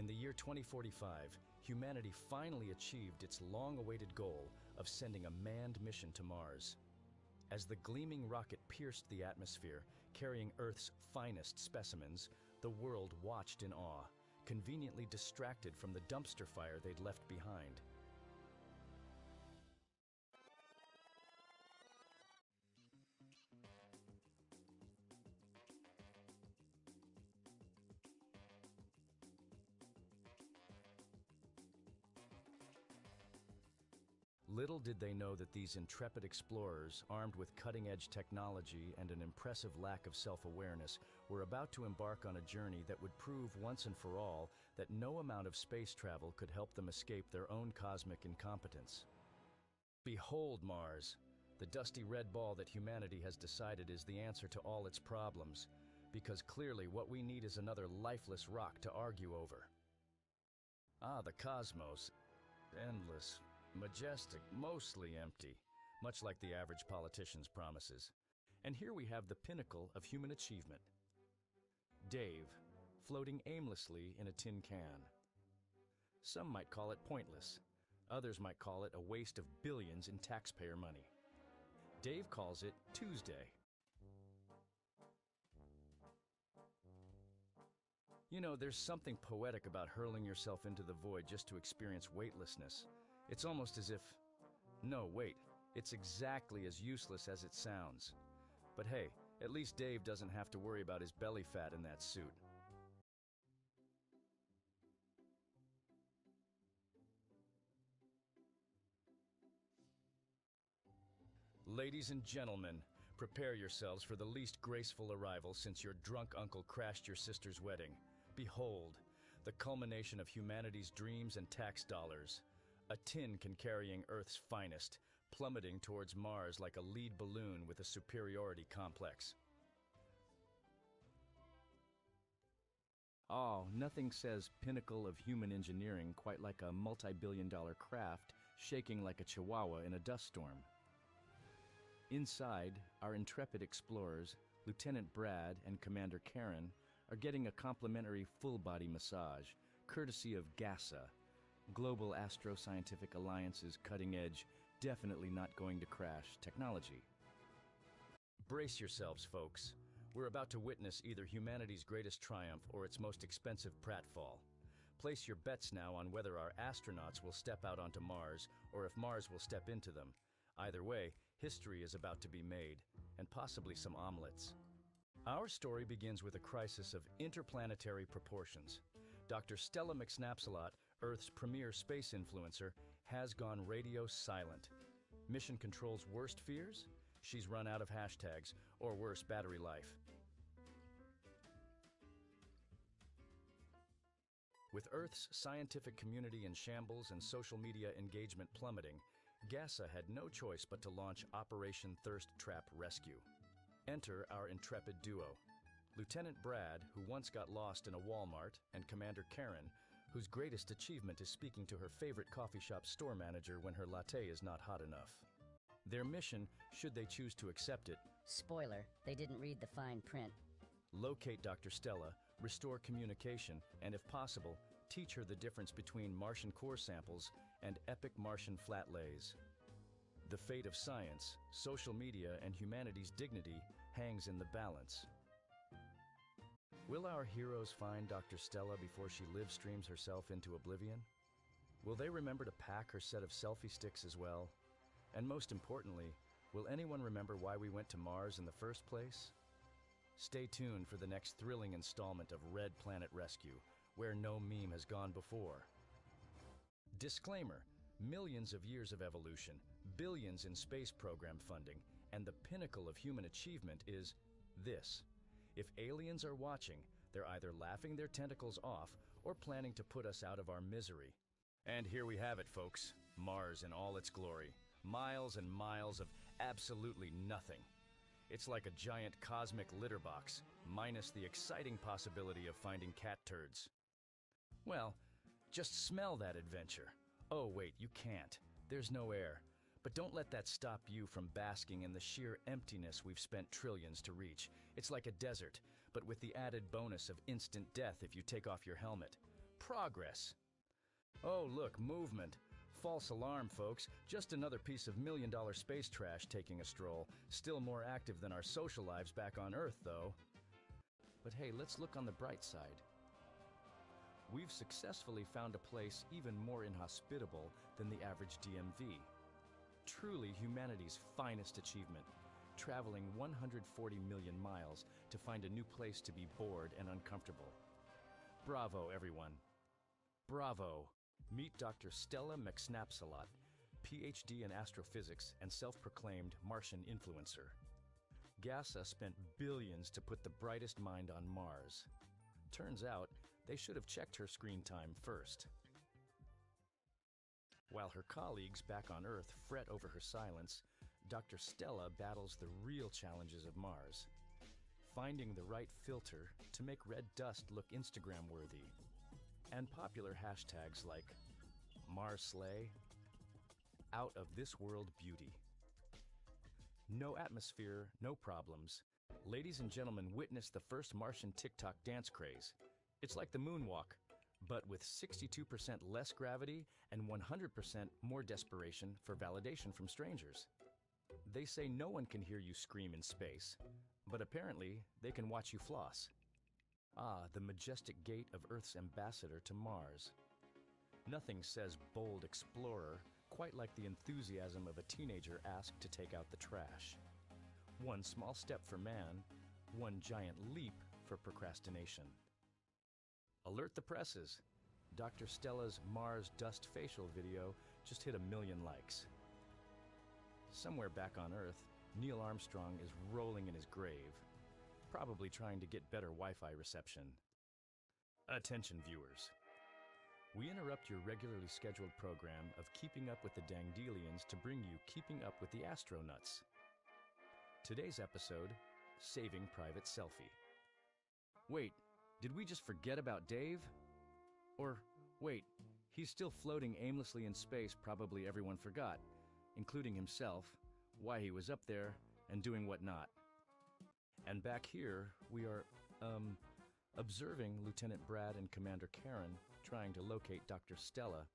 In the year 2045, humanity finally achieved its long-awaited goal of sending a manned mission to Mars. As the gleaming rocket pierced the atmosphere, carrying Earth's finest specimens, the world watched in awe, conveniently distracted from the dumpster fire they'd left behind. Little did they know that these intrepid explorers, armed with cutting-edge technology and an impressive lack of self-awareness, were about to embark on a journey that would prove once and for all that no amount of space travel could help them escape their own cosmic incompetence. Behold Mars, the dusty red ball that humanity has decided is the answer to all its problems, because clearly what we need is another lifeless rock to argue over. Ah, the cosmos, endless, majestic, mostly empty, much like the average politician's promises. And here we have the pinnacle of human achievement. Dave, floating aimlessly in a tin can. Some might call it pointless. Others might call it a waste of billions in taxpayer money. Dave calls it Tuesday. You know, there's something poetic about hurling yourself into the void just to experience weightlessness. It's almost as if, no, wait, it's exactly as useless as it sounds. But hey, at least Dave doesn't have to worry about his belly fat in that suit. Ladies and gentlemen, prepare yourselves for the least graceful arrival since your drunk uncle crashed your sister's wedding. Behold, the culmination of humanity's dreams and tax dollars. A tin can carrying Earth's finest, plummeting towards Mars like a lead balloon with a superiority complex. Oh, nothing says pinnacle of human engineering quite like a multi-billion-dollar craft shaking like a chihuahua in a dust storm. Inside, our intrepid explorers, Lieutenant Brad and Commander Karen, are getting a complimentary full-body massage, courtesy of GASA, Global Astro-Scientific Alliance's cutting-edge, definitely not going to crash technology. Brace yourselves, folks. We're about to witness either humanity's greatest triumph or its most expensive pratfall. Place your bets now on whether our astronauts will step out onto Mars or if Mars will step into them. Either way, history is about to be made, and possibly some omelets. Our story begins with a crisis of interplanetary proportions. Dr. Stella McSnapsalot, Earth's premier space influencer, has gone radio silent. Mission Control's worst fears? She's run out of hashtags, or worse, battery life. With Earth's scientific community in shambles and social media engagement plummeting, NASA had no choice but to launch Operation Thirst Trap Rescue. Enter our intrepid duo, Lieutenant Brad, who once got lost in a Walmart, and Commander Karen, whose greatest achievement is speaking to her favorite coffee shop store manager when her latte is not hot enough. Their mission, should they choose to accept it, spoiler, they didn't read the fine print. Locate Dr. Stella, restore communication, and if possible, teach her the difference between Martian core samples and epic Martian flatlays. The fate of science, social media, and humanity's dignity hangs in the balance. Will our heroes find Dr. Stella before she live streams herself into oblivion? Will they remember to pack her set of selfie sticks as well? And most importantly, will anyone remember why we went to Mars in the first place? Stay tuned for the next thrilling installment of Red Planet Rescue, where no meme has gone before. Disclaimer: millions of years of evolution, billions in space program funding, and the pinnacle of human achievement is this. If aliens are watching, they're either laughing their tentacles off or planning to put us out of our misery. And here we have it, folks. Mars in all its glory. Miles and miles of absolutely nothing. It's like a giant cosmic litter box, minus the exciting possibility of finding cat turds. Well, just smell that adventure. Oh wait, you can't. There's no air. But don't let that stop you from basking in the sheer emptiness we've spent trillions to reach. It's like a desert, but with the added bonus of instant death if you take off your helmet. Progress. Oh look, movement. False alarm, folks. Just another piece of million-dollar space trash taking a stroll. Still more active than our social lives back on Earth, though. But hey, let's look on the bright side. We've successfully found a place even more inhospitable than the average DMV. Truly humanity's finest achievement, traveling 140 million miles to find a new place to be bored and uncomfortable. Bravo, everyone. Bravo. Meet Dr. Stella McSnapsalot, PhD in astrophysics and self-proclaimed Martian influencer. NASA spent billions to put the brightest mind on Mars. Turns out, they should have checked her screen time first. While her colleagues back on Earth fret over her silence, Dr. Stella battles the real challenges of Mars. Finding the right filter to make red dust look Instagram-worthy, and popular hashtags like Mars Slay, Out of This World Beauty. No atmosphere, no problems. Ladies and gentlemen, witness the first Martian TikTok dance craze. It's like the moonwalk, but with 62% less gravity and 100% more desperation for validation from strangers. They say no one can hear you scream in space, but apparently they can watch you floss. Ah, the majestic gait of Earth's ambassador to Mars. Nothing says bold explorer quite like the enthusiasm of a teenager asked to take out the trash. One small step for man, one giant leap for procrastination. Alert the presses. Dr. Stella's Mars dust facial video just hit 1 million likes. Somewhere back on Earth, Neil Armstrong is rolling in his grave, probably trying to get better Wi-Fi reception. Attention viewers. We interrupt your regularly scheduled program of Keeping Up with the Dangdelians to bring you Keeping Up with the Astronauts. Today's episode, Saving Private Selfie. Wait, did we just forget about Dave? Or, wait, he's still floating aimlessly in space, probably everyone forgot, including himself, why he was up there, and doing what not. And back here, we are, observing Lieutenant Brad and Commander Karen trying to locate Dr. Stella.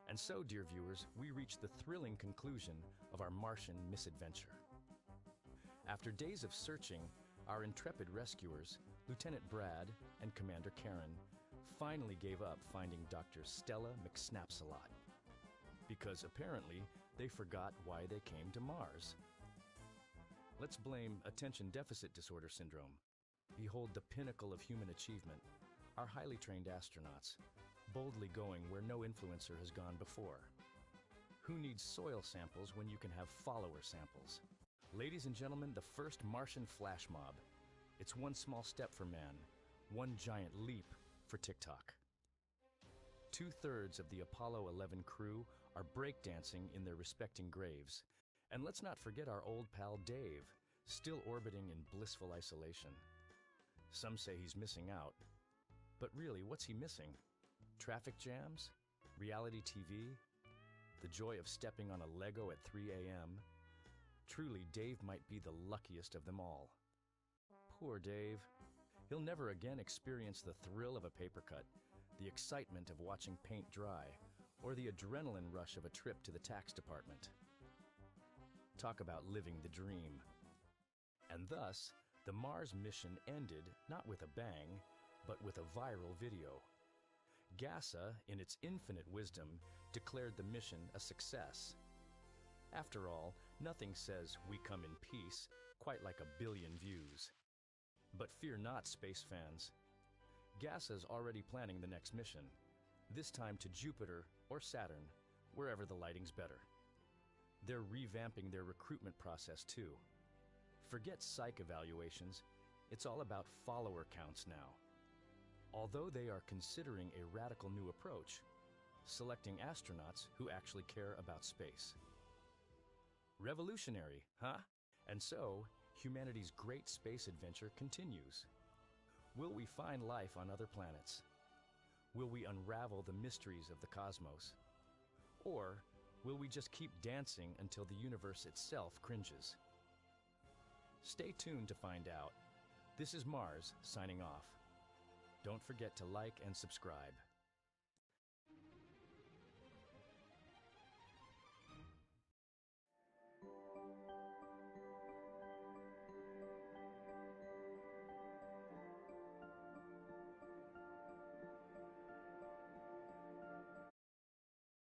And so, dear viewers, we reach the thrilling conclusion of our Martian misadventure. After days of searching, our intrepid rescuers, Lieutenant Brad and Commander Karen, finally gave up finding Dr. Stella McSnapsalot. Because apparently, they forgot why they came to Mars. Let's blame attention deficit disorder syndrome. Behold the pinnacle of human achievement, our highly trained astronauts, boldly going where no influencer has gone before. Who needs soil samples when you can have follower samples? Ladies and gentlemen, the first Martian flash mob. It's one small step for man, one giant leap for TikTok. 2/3 of the Apollo 11 crew are breakdancing in their respecting graves. And let's not forget our old pal Dave, still orbiting in blissful isolation. Some say he's missing out. But really, what's he missing? Traffic jams? Reality TV? The joy of stepping on a Lego at 3 a.m.? Truly, Dave might be the luckiest of them all. Poor Dave. He'll never again experience the thrill of a paper cut, the excitement of watching paint dry, or the adrenaline rush of a trip to the tax department. Talk about living the dream. And thus, the Mars mission ended not with a bang, but with a viral video. NASA, in its infinite wisdom, declared the mission a success. After all, nothing says "we come in peace" quite like 1 billion views. But fear not, space fans. NASA's already planning the next mission, this time to Jupiter or Saturn, wherever the lighting's better. They're revamping their recruitment process too. Forget psych evaluations, it's all about follower counts now. Although they are considering a radical new approach, selecting astronauts who actually care about space. Revolutionary, huh? And so, humanity's great space adventure continues. Will we find life on other planets? Will we unravel the mysteries of the cosmos? Or will we just keep dancing until the universe itself cringes? Stay tuned to find out. This is Mars signing off. Don't forget to like and subscribe.